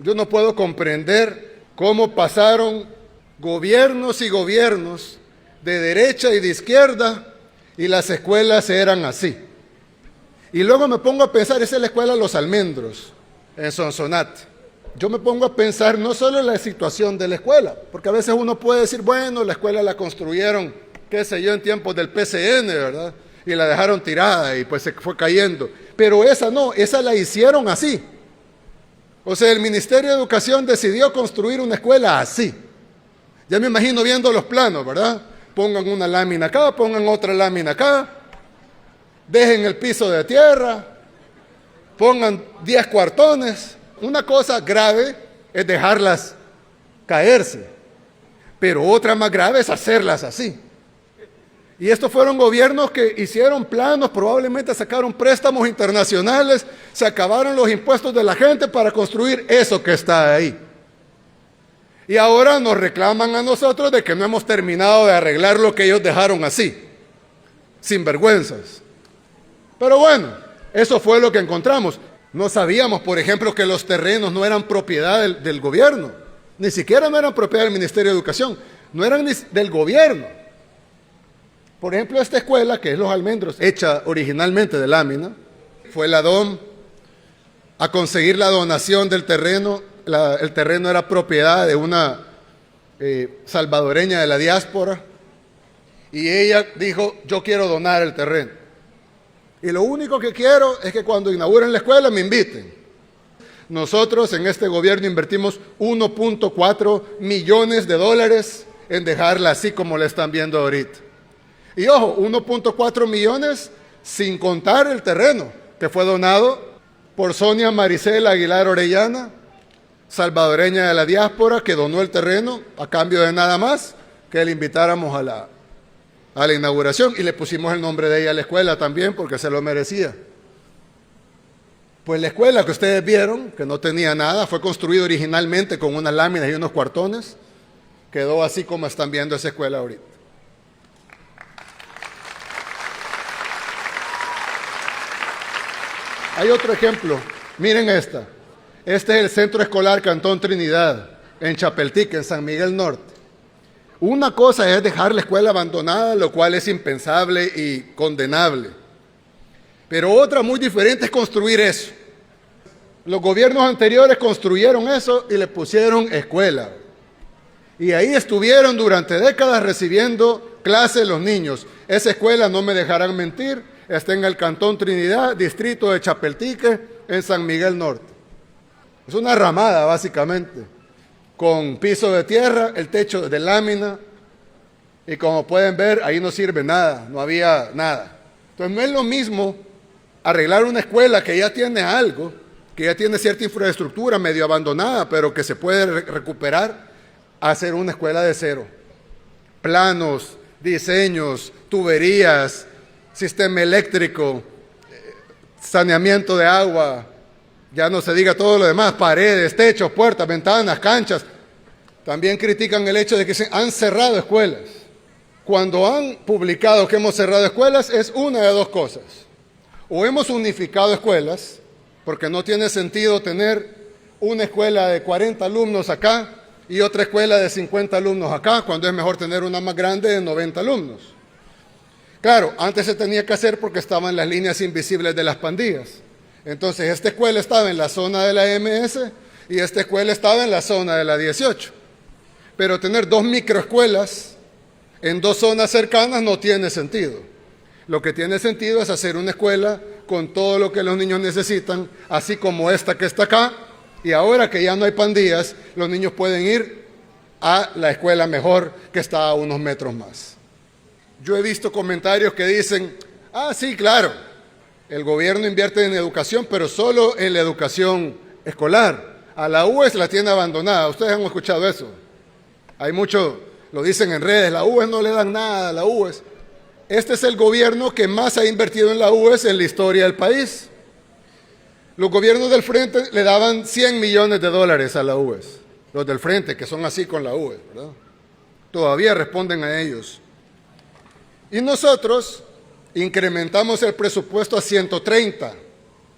Yo no puedo comprender cómo pasaron gobiernos y gobiernos de derecha y de izquierda y las escuelas eran así. Y luego me pongo a pensar, esa es la escuela Los Almendros, en Sonsonate. Yo me pongo a pensar no solo en la situación de la escuela, porque a veces uno puede decir, bueno, la escuela la construyeron, qué sé yo, en tiempos del PCN, ¿verdad? Y la dejaron tirada y pues se fue cayendo. Pero esa no, esa la hicieron así. O sea, el Ministerio de Educación decidió construir una escuela así. Ya me imagino viendo los planos, ¿verdad? Pongan una lámina acá, pongan otra lámina acá, dejen el piso de tierra, pongan 10 cuartones. Una cosa grave es dejarlas caerse, pero otra más grave es hacerlas así. Y estos fueron gobiernos que hicieron planos, probablemente sacaron préstamos internacionales, se acabaron los impuestos de la gente para construir eso que está ahí. Y ahora nos reclaman a nosotros de que no hemos terminado de arreglar lo que ellos dejaron así, sin vergüenzas. Pero bueno, eso fue lo que encontramos. No sabíamos, por ejemplo, que los terrenos no eran propiedad del gobierno, ni siquiera no eran propiedad del Ministerio de Educación, no eran ni del gobierno. Por ejemplo, esta escuela, que es Los Almendros, hecha originalmente de lámina, fue la DOM a conseguir la donación del terreno. El terreno era propiedad de una salvadoreña de la diáspora, y ella dijo, yo quiero donar el terreno. Y lo único que quiero es que cuando inauguren la escuela me inviten. Nosotros en este gobierno invertimos 1.4 millones de dólares en dejarla así como la están viendo ahorita. Y ojo, 1.4 millones sin contar el terreno que fue donado por Sonia Maricela Aguilar Orellana, salvadoreña de la diáspora, que donó el terreno a cambio de nada más que le invitáramos a la inauguración, y le pusimos el nombre de ella a la escuela también porque se lo merecía. Pues la escuela que ustedes vieron, que no tenía nada, fue construida originalmente con unas láminas y unos cuartones, quedó así como están viendo esa escuela ahorita. Hay otro ejemplo, miren esta. Este es el Centro Escolar Cantón Trinidad, en Chapeltique, en San Miguel Norte. Una cosa es dejar la escuela abandonada, lo cual es impensable y condenable. Pero otra muy diferente es construir eso. Los gobiernos anteriores construyeron eso y le pusieron escuela. Y ahí estuvieron durante décadas recibiendo clases los niños. Esa escuela, no me dejarán mentir, está en el Cantón Trinidad, distrito de Chapeltique, en San Miguel Norte. Es una ramada, básicamente, con piso de tierra, el techo de lámina, y como pueden ver, ahí no sirve nada, no había nada. Entonces no es lo mismo arreglar una escuela que ya tiene algo, que ya tiene cierta infraestructura medio abandonada, pero que se puede recuperar, a hacer una escuela de cero. Planos, diseños, tuberías, sistema eléctrico, saneamiento de agua, ya no se diga todo lo demás, paredes, techos, puertas, ventanas, canchas. También critican el hecho de que se han cerrado escuelas. Cuando han publicado que hemos cerrado escuelas, es una de dos cosas. O hemos unificado escuelas, porque no tiene sentido tener una escuela de 40 alumnos acá y otra escuela de 50 alumnos acá, cuando es mejor tener una más grande de 90 alumnos. Claro, antes se tenía que hacer porque estaban las líneas invisibles de las pandillas. Entonces, esta escuela estaba en la zona de la MS y esta escuela estaba en la zona de la 18. Pero tener dos microescuelas en dos zonas cercanas no tiene sentido. Lo que tiene sentido es hacer una escuela con todo lo que los niños necesitan, así como esta que está acá, y ahora que ya no hay pandillas, los niños pueden ir a la escuela mejor que está a unos metros más. Yo he visto comentarios que dicen, sí, claro, el gobierno invierte en educación, pero solo en la educación escolar. A la UES la tiene abandonada. Ustedes han escuchado eso. Hay mucho, lo dicen en redes, la UES no le dan nada a la UES. Este es el gobierno que más ha invertido en la UES en la historia del país. Los gobiernos del frente le daban 100 millones de dólares a la UES. Los del frente, que son así con la UES, ¿verdad? Todavía responden a ellos. Y nosotros incrementamos el presupuesto a 130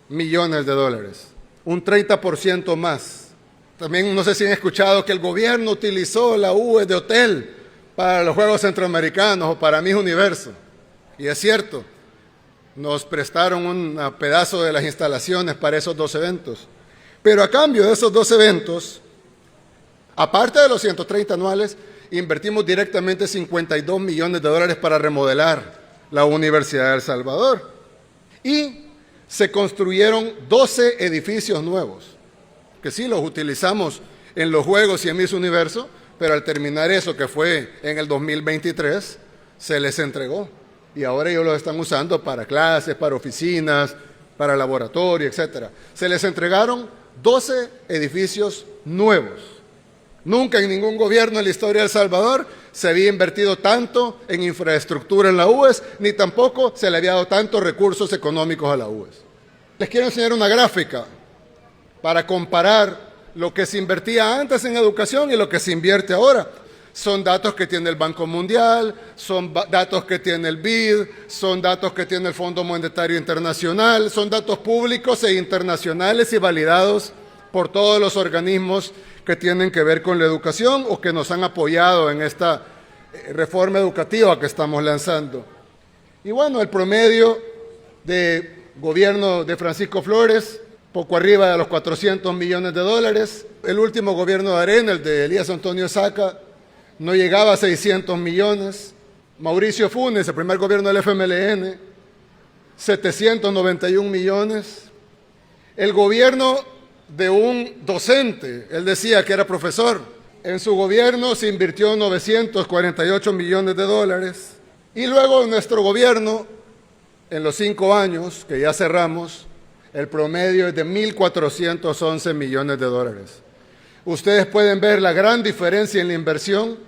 millones de dólares, un 30% más. También no sé si han escuchado que el gobierno utilizó la UES de hotel para los Juegos Centroamericanos o para Miss Universo. Y es cierto, nos prestaron un pedazo de las instalaciones para esos 2 eventos. Pero a cambio de esos 2 eventos, aparte de los 130 anuales, invertimos directamente $52 millones para remodelar la Universidad de El Salvador. Y se construyeron 12 edificios nuevos, que sí los utilizamos en los Juegos y en Miss Universo, pero al terminar eso, que fue en el 2023, se les entregó. Y ahora ellos los están usando para clases, para oficinas, para laboratorio, etc. Se les entregaron 12 edificios nuevos. Nunca en ningún gobierno en la historia de El Salvador se había invertido tanto en infraestructura en la UES, ni tampoco se le había dado tantos recursos económicos a la UES. Les quiero enseñar una gráfica para comparar lo que se invertía antes en educación y lo que se invierte ahora. Son datos que tiene el Banco Mundial, son datos que tiene el BID, son datos que tiene el Fondo Monetario Internacional, son datos públicos e internacionales y validados por todos los organismos que tienen que ver con la educación o que nos han apoyado en esta reforma educativa que estamos lanzando. Y bueno, el promedio de gobierno de Francisco Flores, poco arriba de los $400 millones. El último gobierno de Arena, el de Elías Antonio Saca, no llegaba a 600 millones. Mauricio Funes, el primer gobierno del FMLN, 791 millones. El gobierno de un docente, él decía que era profesor, en su gobierno se invirtió $948 millones. Y luego en nuestro gobierno, en los 5 años que ya cerramos, el promedio es de $1.411 millones. Ustedes pueden ver la gran diferencia en la inversión.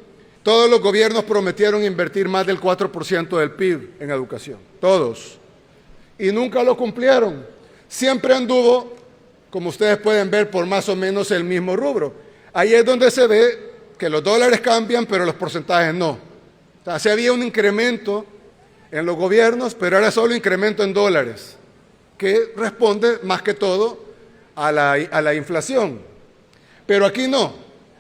Todos los gobiernos prometieron invertir más del 4% del PIB en educación, todos, y nunca lo cumplieron. Siempre anduvo, como ustedes pueden ver, por más o menos el mismo rubro. Ahí es donde se ve que los dólares cambian, pero los porcentajes no. O sea, sí había un incremento en los gobiernos, pero era solo incremento en dólares, que responde más que todo a la inflación. Pero aquí no,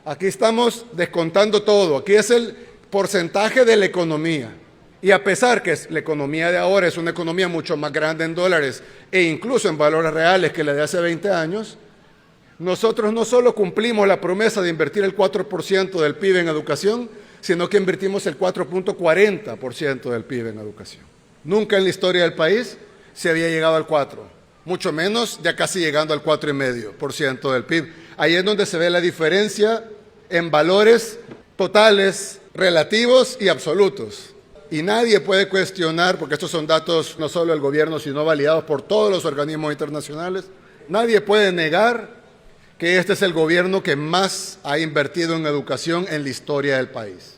aquí estamos descontando todo, aquí es el porcentaje de la economía. Y a pesar que la economía de ahora es una economía mucho más grande en dólares e incluso en valores reales que la de hace 20 años, nosotros no solo cumplimos la promesa de invertir el 4% del PIB en educación, sino que invertimos el 4.40% del PIB en educación. Nunca en la historia del país se había llegado al 4%, mucho menos ya casi llegando al 4,5% del PIB. Ahí es donde se ve la diferencia en valores totales, relativos y absolutos. Y nadie puede cuestionar, porque estos son datos no solo del gobierno, sino validados por todos los organismos internacionales, nadie puede negar que este es el gobierno que más ha invertido en educación en la historia del país.